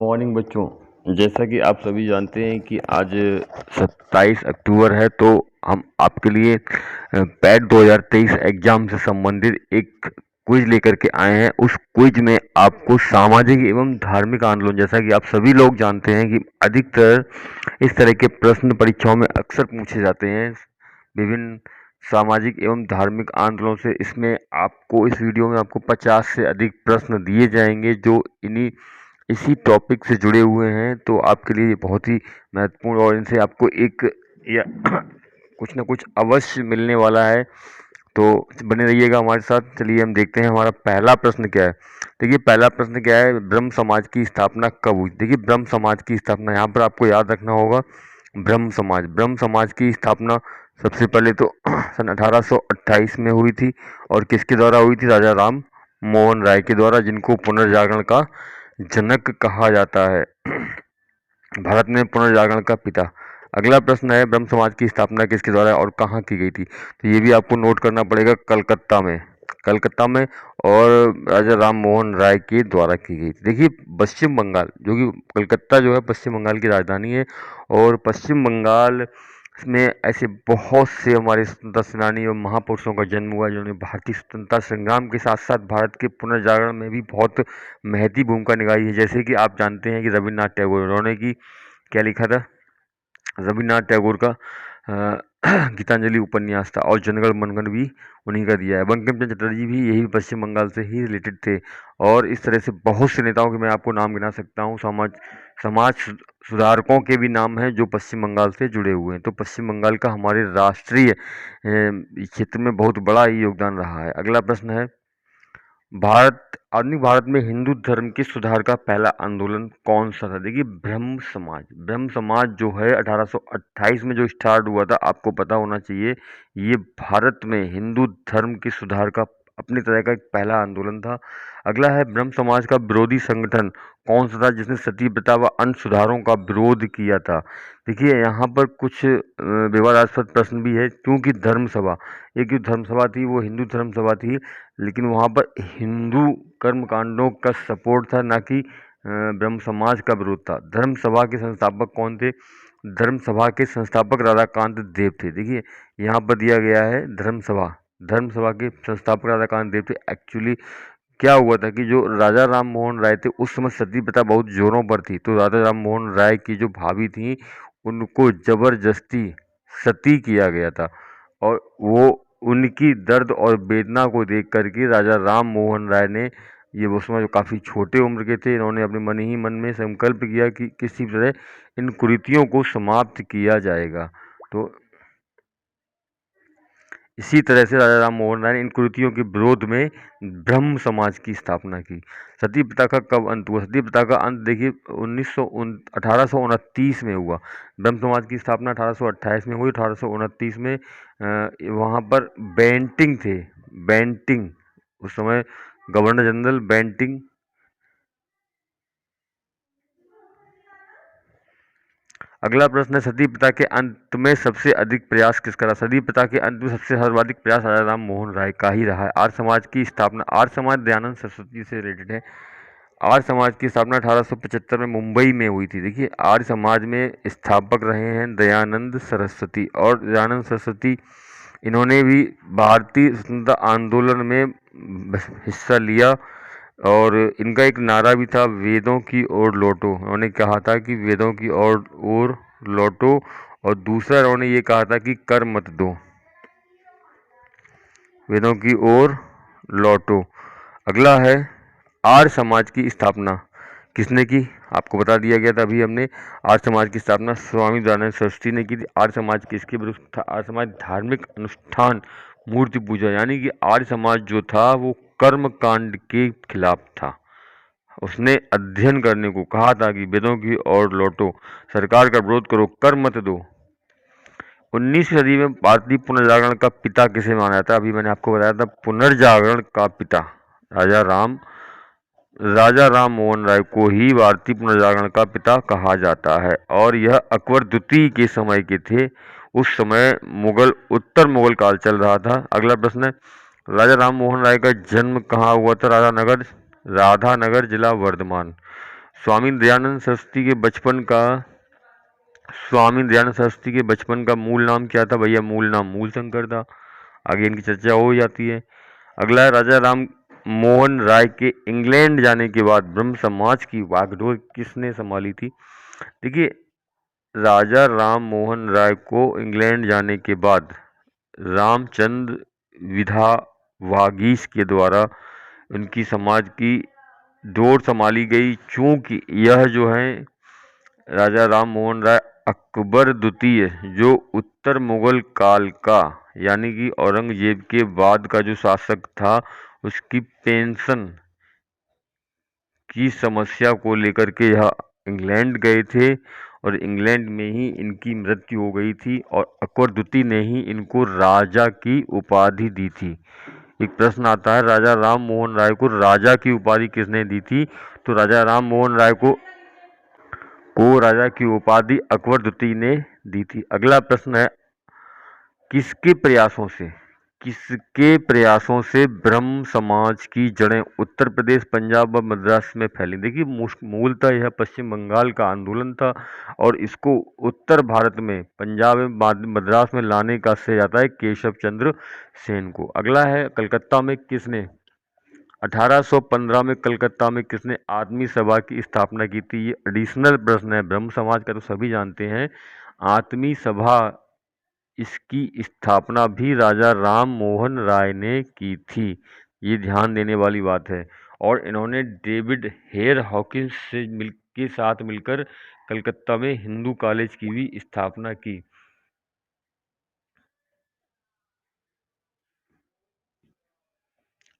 Morning बच्चों, जैसा कि आप सभी जानते हैं कि आज 27 अक्टूबर है, तो हम आपके लिए पैट 2023 एग्जाम से संबंधित एक क्विज लेकर के आए हैं। उस क्विज में आपको सामाजिक एवं धार्मिक आंदोलन, जैसा कि आप सभी लोग जानते हैं कि अधिकतर इस तरह के प्रश्न परीक्षाओं में अक्सर पूछे जाते हैं विभिन्न सामाजिक एवं धार्मिक आंदोलनों से। इसमें आपको इस वीडियो में आपको 50 से अधिक प्रश्न दिए जाएंगे जो इसी टॉपिक से जुड़े हुए हैं, तो आपके लिए बहुत ही महत्वपूर्ण और इनसे आपको एक या कुछ ना कुछ अवश्य मिलने वाला है। तो बने रहिएगा हमारे साथ। चलिए हम देखते हैं हमारा पहला प्रश्न क्या है। देखिए पहला प्रश्न क्या है, ब्रह्म समाज की स्थापना कब हुई। देखिए ब्रह्म समाज की स्थापना यहाँ पर आपको याद रखना होगा, ब्रह्म समाज की स्थापना सबसे पहले तो सन 1828 में हुई थी। और किसके द्वारा हुई थी, राजा राम मोहन राय के द्वारा, जिनको पुनर्जागरण का जनक कहा जाता है, भारत में पुनर्जागरण का पिता। अगला प्रश्न है, ब्रह्म समाज की स्थापना किसके द्वारा और कहाँ की गई थी। तो ये भी आपको नोट करना पड़ेगा, कलकत्ता में और राजा राम मोहन राय के द्वारा की गई थी। देखिए पश्चिम बंगाल, जो कि कलकत्ता जो है पश्चिम बंगाल की राजधानी है, और पश्चिम बंगाल में ऐसे बहुत से हमारे स्वतंत्रता सेनानी और महापुरुषों का जन्म हुआ जिन्होंने भारतीय स्वतंत्रता संग्राम के साथ साथ भारत के पुनर्जागरण में भी बहुत महती भूमिका निभाई है। जैसे कि आप जानते हैं कि रविन्द्रनाथ टैगोर, उन्होंने की क्या लिखा था, रविन्द्रनाथ टैगोर का गीतांजलि उपन्यास था, और जनगण मनगढ़ भी उन्हीं का दिया है। बंकिम चंद्र चटर्जी भी यही पश्चिम बंगाल से ही रिलेटेड थे। और इस तरह से बहुत से नेताओं के मैं आपको नाम गिना सकता हूँ, समाज सुधारकों के भी नाम हैं जो पश्चिम बंगाल से जुड़े हुए हैं। तो पश्चिम बंगाल का हमारे राष्ट्रीय क्षेत्र में बहुत बड़ा ही योगदान रहा है। अगला प्रश्न है, आधुनिक भारत में हिंदू धर्म के सुधार का पहला आंदोलन कौन सा था। देखिए ब्रह्म समाज जो है 1828 में जो स्टार्ट हुआ था, आपको पता होना चाहिए, ये भारत में हिंदू धर्म के सुधार का अपनी तरह का एक पहला आंदोलन था। अगला है, ब्रह्म समाज का विरोधी संगठन कौन सा था जिसने सती प्रथा व अन्य सुधारों का विरोध किया था। देखिए यहाँ पर कुछ विवादास्पद प्रश्न भी है, क्योंकि धर्मसभा, एक जो धर्मसभा थी वो हिंदू धर्मसभा थी, लेकिन वहाँ पर हिंदू कर्मकांडों का सपोर्ट था, ना कि ब्रह्म समाज का विरोध था। धर्म सभा के संस्थापक कौन थे, धर्म सभा के संस्थापक राधाकांत देव थे। देखिए यहाँ पर दिया गया है धर्म सभा के संस्थापक राधाकांत देव थे। एक्चुअली क्या हुआ था कि जो राजा राम मोहन राय थे, उस समय सती प्रथा बहुत जोरों पर थी, तो राजा राम मोहन राय की जो भाभी थी उनको जबरदस्ती सती किया गया था, और वो उनकी दर्द और वेदना को देख करके राजा राम मोहन राय ने, ये उस समय जो काफ़ी छोटे उम्र के थे, इन्होंने अपने मन ही मन में संकल्प किया कि किसी तरह इन कुरीतियों को समाप्त किया जाएगा। तो इसी तरह से राजा राम मोहन राय ने इन कुरीतियों के विरोध में ब्रह्म समाज की स्थापना की। सती प्रथा का कब अंत हुआ, सती प्रथा का अंत देखिए 1829 में हुआ। ब्रह्म समाज की स्थापना 1828 में हुई। 1829 में वहाँ पर बेंटिंग थे, बेंटिंग उस समय गवर्नर जनरल बेंटिंग। अगला प्रश्न है, सती प्रथा के अंत में सबसे अधिक प्रयास किसका रहा। सती प्रथा के अंत में सबसे सर्वाधिक प्रयास राजा राम मोहन राय का ही रहा है। आर्य समाज की स्थापना, आर्य समाज दयानंद सरस्वती से रिलेटेड है। आर्य समाज की स्थापना 1875 में मुंबई में हुई थी। देखिए आर्य समाज में स्थापक रहे हैं दयानंद सरस्वती, और दयानंद सरस्वती इन्होंने भी भारतीय स्वतंत्रता आंदोलन में हिस्सा लिया, और इनका एक नारा भी था, वेदों की ओर लौटो। उन्होंने कहा था कि वेदों की ओर लौटो, और दूसरा उन्होंने ये कहा था कि कर मत दो, वेदों की ओर लौटो। अगला है, आर्य समाज की स्थापना किसने की, आपको बता दिया गया था अभी हमने। आर्य समाज की स्थापना स्वामी दयानंद सरस्वती ने की थी। आर्य समाज किसके विरुद्ध था, आर्य समाज धार्मिक अनुष्ठान मूर्ति पूजा, यानी कि आर्य समाज जो था वो कर्म कांड के खिलाफ था। उसने अध्ययन करने को कहा था कि वेदों की ओर लौटो, सरकार का विरोध करो, कर मत दो। 19वीं सदी में भारतीय पुनर्जागरण का पिता किसे माना जाता है? अभी मैंने आपको बताया था पुनर्जागरण का पिता राजा राम राजा राम मोहन राय को ही भारतीय पुनर्जागरण का पिता कहा जाता है और यह अकबर द्वितीय के समय के थे। उस समय उत्तर मुगल काल चल रहा था। अगला प्रश्न है, राजा राम मोहन राय का जन्म कहाँ हुआ था? राधानगर जिला वर्धमान। स्वामी दयानंद सरस्वती के बचपन का मूल नाम क्या था? भैया मूल नाम मूलशंकर था। आगे इनकी चर्चा हो जाती है। अगला है, राजा राम मोहन राय के इंग्लैंड जाने के बाद ब्रह्म समाज की बागडोर किसने संभाली थी? देखिए, राजा राम मोहन राय को इंग्लैंड जाने के बाद रामचंद्र विधावागीश के द्वारा उनकी समाज की डोर संभाली गई। चूंकि यह जो है राजा राम मोहन राय अकबर द्वितीय जो उत्तर मुगल काल का यानी कि औरंगजेब के बाद का जो शासक था, उसकी पेंशन की समस्या को लेकर के यह इंग्लैंड गए थे और इंग्लैंड में ही इनकी मृत्यु हो गई थी और अकबर द्वितीय ने ही इनको राजा की उपाधि दी थी। एक प्रश्न आता है, राजा राम मोहन राय को राजा की उपाधि किसने दी थी? तो राजा राम मोहन राय को राजा की उपाधि अकबर द्वितीय ने दी थी। अगला प्रश्न है, किसके प्रयासों से ब्रह्म समाज की जड़ें उत्तर प्रदेश, पंजाब व मद्रास में फैली? देखिए, मूलतः यह पश्चिम बंगाल का आंदोलन था और इसको उत्तर भारत में पंजाब में मद्रास में लाने का श्रेय जाता है केशव चंद्र सेन को। अगला है, कलकत्ता में किसने 1815 में कलकत्ता में किसने आत्मी सभा की स्थापना की थी? ये एडिशनल प्रश्न है। ब्रह्म समाज का तो सभी जानते हैं। आत्मी सभा, इसकी स्थापना भी राजा राम मोहन राय ने की थी। ये ध्यान देने वाली बात है। और इन्होंने डेविड हेयर हॉकिंस के साथ मिलकर कलकत्ता में हिंदू कॉलेज की भी स्थापना की।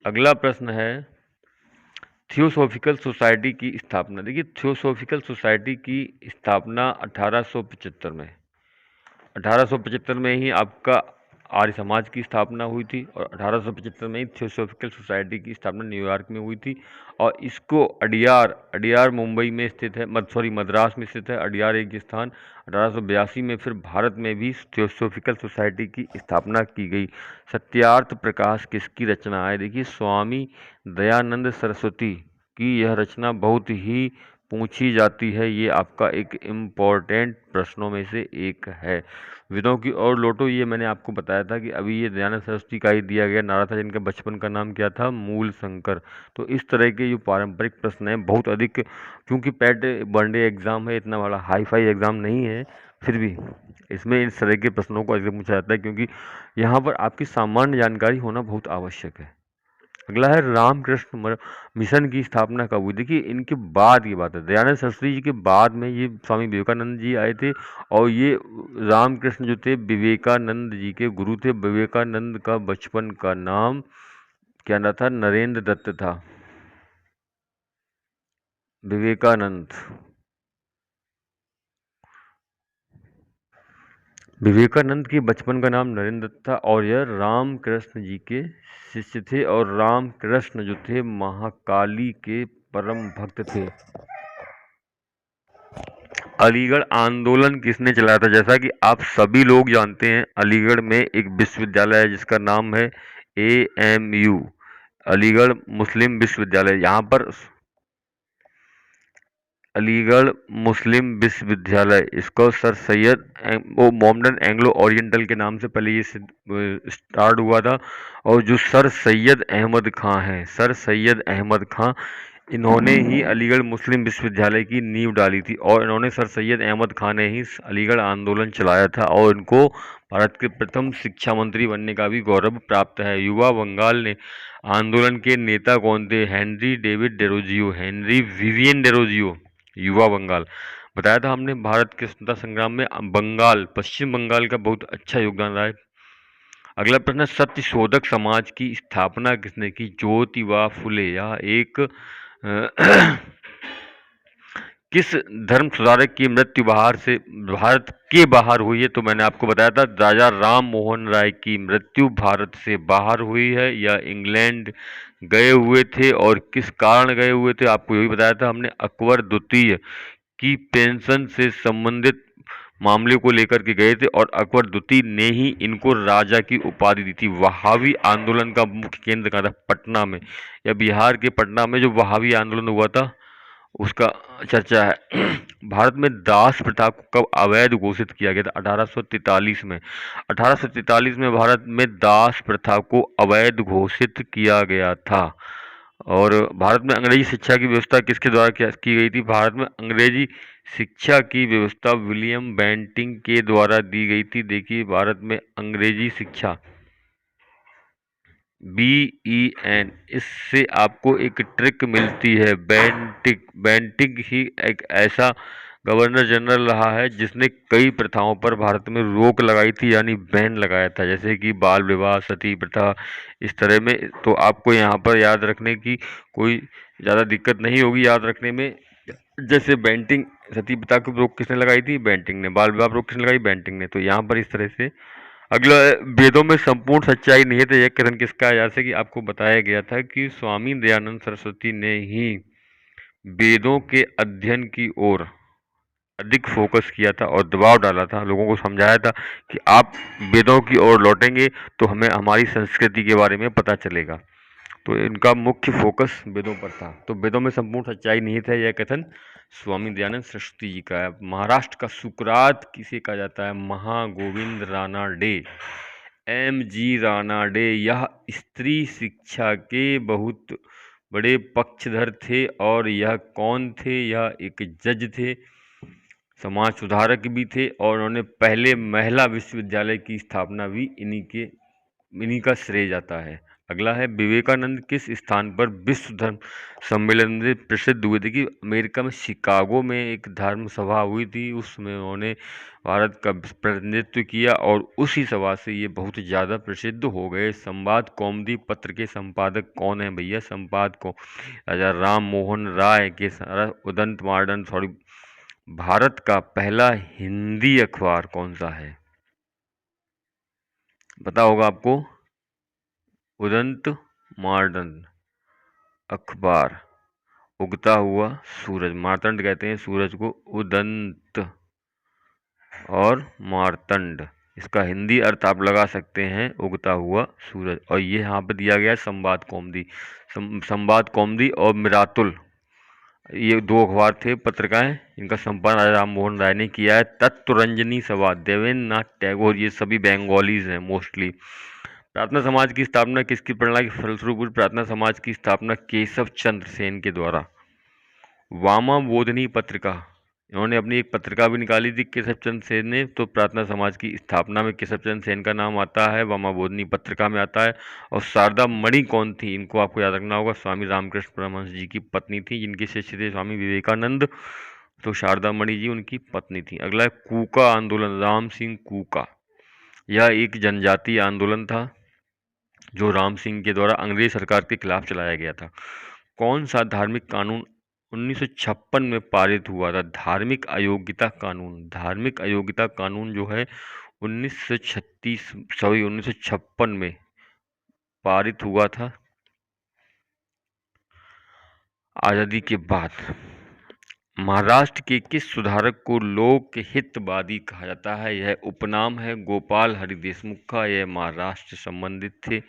अगला प्रश्न है, थियोसॉफिकल सोसाइटी की स्थापना। देखिए, थियोसॉफिकल सोसाइटी की स्थापना 1875 में ही आपका आर्य समाज की स्थापना हुई थी और 1875 में ही थियोसॉफिकल सोसाइटी की स्थापना न्यूयॉर्क में हुई थी और इसको अडियार मुंबई में स्थित है, मद्रास में स्थित है अडियार एक स्थान। 1882 में फिर भारत में भी थियोसॉफिकल सोसाइटी की स्थापना की गई। सत्यार्थ प्रकाश किसकी रचना है? देखिए, स्वामी दयानंद सरस्वती की यह रचना बहुत ही पूछी जाती है। ये आपका एक इम्पोर्टेंट प्रश्नों में से एक है। वेदों की ओर लौटो, ये मैंने आपको बताया था कि अभी ये दयानंद सरस्वती का ही दिया गया नारा था, जिनका बचपन का नाम क्या था? मूलशंकर। तो इस तरह के जो पारंपरिक प्रश्न हैं बहुत अधिक, क्योंकि पैट वनडे एग्जाम है, इतना बड़ा हाई फाई एग्जाम नहीं है, फिर भी इसमें इस तरह के प्रश्नों को अधिक पूछा जाता है क्योंकि यहाँ पर आपकी सामान्य जानकारी होना बहुत आवश्यक है। अगला है, रामकृष्ण मिशन की स्थापना कब हुई? देखिए, इनके बाद की बात है, दयानंद सरस्वती जी के बाद में ये स्वामी विवेकानंद जी आए थे और ये रामकृष्ण जो थे विवेकानंद जी के गुरु थे। विवेकानंद का बचपन का नाम क्या ना था? नरेंद्र दत्त था। विवेकानंद के बचपन का नाम नरेंद्र दत्त था और यह रामकृष्ण जी के शिष्य थे और रामकृष्ण जो थे महाकाली के परम भक्त थे। अलीगढ़ आंदोलन किसने चलाया था? जैसा कि आप सभी लोग जानते हैं, अलीगढ़ में एक विश्वविद्यालय है जिसका नाम है AMU, अलीगढ़ मुस्लिम विश्वविद्यालय। यहाँ पर अलीगढ़ मुस्लिम विश्वविद्यालय, इसको sir Syed Mohammedan Anglo oriental के नाम से पहले ये स्टार्ट हुआ था और जो सर सैयद अहमद खां हैं, सर सैयद अहमद खां, इन्होंने ही अलीगढ़ मुस्लिम विश्वविद्यालय की नींव डाली थी और इन्होंने सर सैयद अहमद खां ने ही अलीगढ़ आंदोलन चलाया था और इनको भारत के प्रथम शिक्षा मंत्री बनने का भी गौरव प्राप्त है। युवा बंगाल ने आंदोलन के नेता कौन थे? हेनरी विवियन डेरोजियो, युवा बंगाल। बताया था हमने, भारत के स्वतंत्रता संग्राम में पश्चिम बंगाल का बहुत अच्छा योगदान रहा है। अगला प्रश्न, सत्य शोधक समाज की स्थापना किसने की? ज्योतिबा फुले। यह एक किस धर्म सुधारक की मृत्यु भारत के बाहर हुई है? तो मैंने आपको बताया था राजा राम मोहन राय की मृत्यु भारत से बाहर हुई है या इंग्लैंड गए हुए थे, और किस कारण गए हुए थे आपको यही बताया था हमने। अकबर द्वितीय की पेंशन से संबंधित मामले को लेकर के गए थे, और अकबर द्वितीय ने ही इनको राजा की उपाधि दी थी। वहाबी आंदोलन का मुख्य केंद्र कहाँ था? पटना में, या बिहार के पटना में जो वहाबी आंदोलन हुआ था उसका चर्चा है। भारत में दास प्रथा को कब अवैध घोषित किया गया था? 1843 में। 1843 में भारत में दास प्रथा को अवैध घोषित किया गया था। और भारत में अंग्रेजी शिक्षा की व्यवस्था किसके द्वारा की गई थी? भारत में अंग्रेजी शिक्षा की व्यवस्था विलियम बेंटिंग के द्वारा दी गई थी। देखिए, भारत में अंग्रेजी शिक्षा BEN, इससे आपको एक ट्रिक मिलती है। बेंटिक ही एक ऐसा गवर्नर जनरल रहा है जिसने कई प्रथाओं पर भारत में रोक लगाई थी, यानी बैन लगाया था, जैसे कि बाल विवाह, सती प्रथा, इस तरह में। तो आपको यहाँ पर याद रखने की कोई ज़्यादा दिक्कत नहीं होगी याद रखने में। जैसे बेंटिंग, सती प्रथा को रोक किसने लगाई थी? बेंटिंग ने। बाल विवाह रोक किसने लगाई? बेंटिंग ने। तो यहाँ पर इस तरह से अगला, वेदों में संपूर्ण सच्चाई नहीं है तो यह कथन किसका है? जैसे कि आपको बताया गया था कि स्वामी दयानंद सरस्वती ने ही वेदों के अध्ययन की ओर अधिक फोकस किया था और दबाव डाला था, लोगों को समझाया था कि आप वेदों की ओर लौटेंगे तो हमें हमारी संस्कृति के बारे में पता चलेगा। तो इनका मुख्य फोकस वेदों पर था। तो वेदों में संपूर्ण सच्चाई नहीं था, यह कथन स्वामी दयानंद सरस्वती जी का है। महाराष्ट्र का सुकरात किसे कहा जाता है? महागोविंद रानाडे, MG रानाडे। यह स्त्री शिक्षा के बहुत बड़े पक्षधर थे। और यह कौन थे? यह एक जज थे, समाज सुधारक भी थे, और उन्होंने पहले महिला विश्वविद्यालय की स्थापना भी इन्हीं का श्रेय जाता है। अगला है, विवेकानंद किस स्थान पर विश्व धर्म सम्मेलन में प्रसिद्ध हुए थे? कि अमेरिका में शिकागो में एक धर्म सभा हुई थी, उसमें उन्होंने भारत का प्रतिनिधित्व किया और उसी सभा से ये बहुत ज़्यादा प्रसिद्ध हो गए। संवाद कौमुदी पत्र के संपादक कौन है भैया? संवाद को राजा राम मोहन राय के उदंत मॉडर्न भारत का पहला हिंदी अखबार कौन सा है? पता होगा आपको। उदंत मॉडर्न अखबार, उगता हुआ सूरज, मार्तंड कहते हैं सूरज को, उदंत और मार्तंड, इसका हिंदी अर्थ आप लगा सकते हैं उगता हुआ सूरज। और ये यहाँ पे दिया गया है संवाद कौमुदी। संवाद कौमुदी और मिरातुल, ये दो अखबार थे, पत्रिकाएं, इनका संपादन राजा राम मोहन राय ने किया है। तत्वरंजनी सभा, देवेंद्र नाथ टैगोर, ये सभी बंगालीज हैं मोस्टली। प्रार्थना समाज की स्थापना किसकी प्रेरणा के फलस्वरूप हुई? प्रार्थना समाज की स्थापना केशव चंद्र सेन के द्वारा। वामा बोधनी पत्रिका, इन्होंने अपनी एक पत्रिका भी निकाली थी केशव चंद्र सेन ने। तो प्रार्थना समाज की स्थापना में केशव चंद्र सेन का नाम आता है, वामा बोधनी पत्रिका में आता है। और शारदा मणि कौन थी? इनको आपको याद रखना होगा, स्वामी रामकृष्ण परमहंस जी की पत्नी थी, जिनके शिष्य थे स्वामी विवेकानंद। तो शारदा मणि जी उनकी पत्नी थी। अगला है, कूका आंदोलन, राम सिंह कूका, यह एक जनजातीय आंदोलन था जो राम सिंह के द्वारा अंग्रेज सरकार के खिलाफ चलाया गया था। कौन सा धार्मिक कानून 1956 में पारित हुआ था? धार्मिक अयोग्यता कानून। धार्मिक अयोग्यता कानून जो है 1956 में पारित हुआ था, आज़ादी के बाद। महाराष्ट्र के किस सुधारक को लोक हितवादी कहा जाता है? यह उपनाम है गोपाल हरि देशमुख का, यह महाराष्ट्र से संबंधित थे।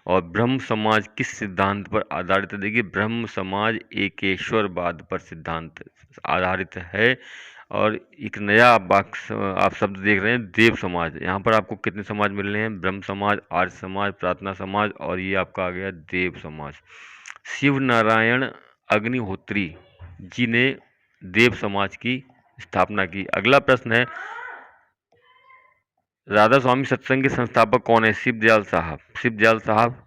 और ब्रह्म समाज किस सिद्धांत पर आधारित है? देखिए, ब्रह्म समाज एकेश्वरवाद पर सिद्धांत आधारित है। और एक नया आप शब्द देख रहे हैं, देव समाज। यहाँ पर आपको कितने समाज मिल रहे हैं? ब्रह्म समाज, आर्य समाज, प्रार्थना समाज, और ये आपका आ गया देव समाज। शिव नारायण अग्निहोत्री जी ने देव समाज की स्थापना की। अगला प्रश्न है, राधा स्वामी सत्संग के संस्थापक कौन है? शिवदयाल साहब। शिवदयाल साहब।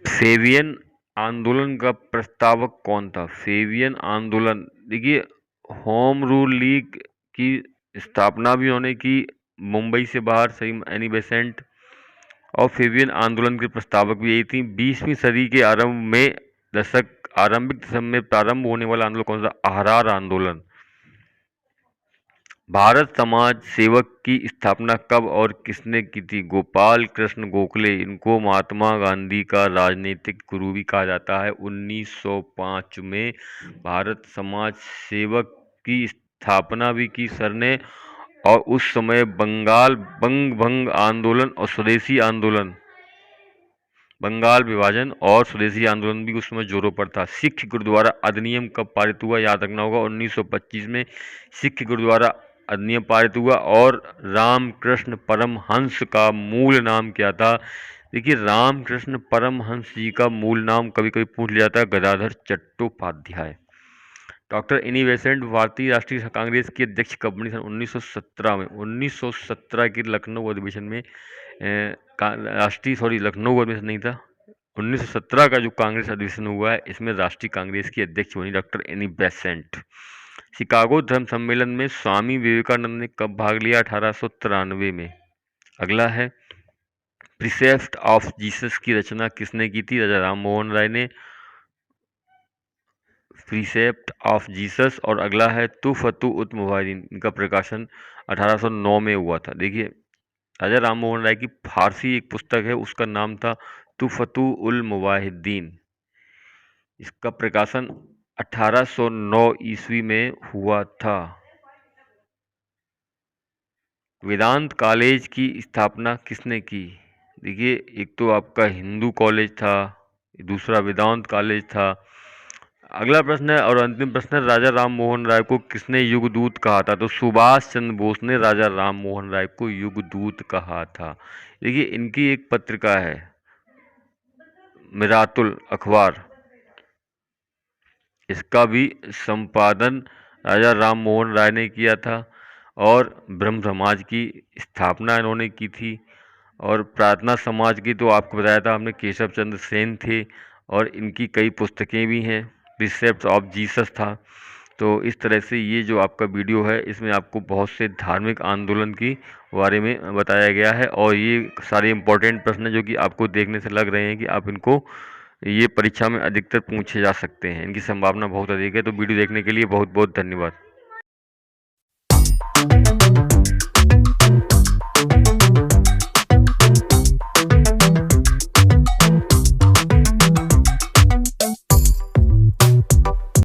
फेबियन आंदोलन का प्रस्तावक कौन था? फेबियन आंदोलन, देखिए, होम रूल लीग की स्थापना भी उन्होंने की मुंबई से बाहर, सही एनी बेसेंट। और फेबियन आंदोलन के प्रस्तावक भी यही थी। 20वीं सदी के आरंभ में दशक आरंभिक दशक में प्रारंभ होने वाला आंदोलन कौन सा? अहरार आंदोलन। भारत समाज सेवक की स्थापना कब और किसने की थी? गोपाल कृष्ण गोखले। इनको महात्मा गांधी का राजनीतिक गुरु भी कहा जाता है। 1905 में भारत समाज सेवक की स्थापना भी की सर ने, और उस समय बंगाल बंग भंग आंदोलन और स्वदेशी आंदोलन, बंगाल विभाजन और स्वदेशी आंदोलन भी उस समय जोरों पर था। सिख गुरुद्वारा अधिनियम कब पारित हुआ? याद रखना होगा 1925 में सिख गुरुद्वारा अधिनियम पारित हुआ। और रामकृष्ण परमहंस का मूल नाम क्या था? देखिए, रामकृष्ण परमहंस जी का मूल नाम कभी कभी पूछ लिया जाता है, Gadadhar Chattopadhyay. Doctor Annie Besant भारतीय राष्ट्रीय कांग्रेस की अध्यक्ष कब बनी? सन 1917 में। 1917 के लखनऊ अधिवेशन में लखनऊ अधिवेशन नहीं था, 1917 का जो कांग्रेस अधिवेशन हुआ है, इसमें राष्ट्रीय कांग्रेस की अध्यक्ष बनी डॉक्टर एनी बेसेंट। शिकागो धर्म सम्मेलन में स्वामी विवेकानंद ने कब भाग लिया? 1893 में। अगला है, प्रिसेप्ट ऑफ जीसस की रचना किसने की थी? राजा राम मोहन राय ने। Precept of Jesus. और अगला है, तुफतु उत मुहाजिरीन। इनका प्रकाशन 1809 में हुआ था। देखिए, राजा राम मोहन राय की फारसी एक पुस्तक है, उसका नाम था तुफतु उल मुवाहिदीन। इसका प्रकाशन 1809 ईस्वी में हुआ था। वेदांत कॉलेज की स्थापना किसने की? देखिए, एक तो आपका हिंदू कॉलेज था, दूसरा वेदांत कॉलेज था। अगला प्रश्न है और अंतिम प्रश्न है, राजा राम मोहन राय को किसने युगदूत कहा था? तो सुभाष चंद्र बोस ने राजा राम मोहन राय को युगदूत कहा था। देखिए, इनकी एक पत्रिका है मिरातुल अखबार, इसका भी संपादन राजा राम मोहन राय ने किया था। और ब्रह्म समाज की स्थापना इन्होंने की थी। और प्रार्थना समाज की तो आपको बताया था हमने, केशव चंद्र सेन थे। और इनकी कई पुस्तकें भी हैं, प्रिसेप्ट्स ऑफ जीसस था। तो इस तरह से ये जो आपका वीडियो है, इसमें आपको बहुत से धार्मिक आंदोलन की बारे में बताया गया है। और ये सारे इम्पोर्टेंट प्रश्न जो कि आपको देखने से लग रहे हैं कि आप इनको ये परीक्षा में अधिकतर पूछे जा सकते हैं, इनकी संभावना बहुत अधिक है। तो वीडियो देखने के लिए बहुत बहुत धन्यवाद।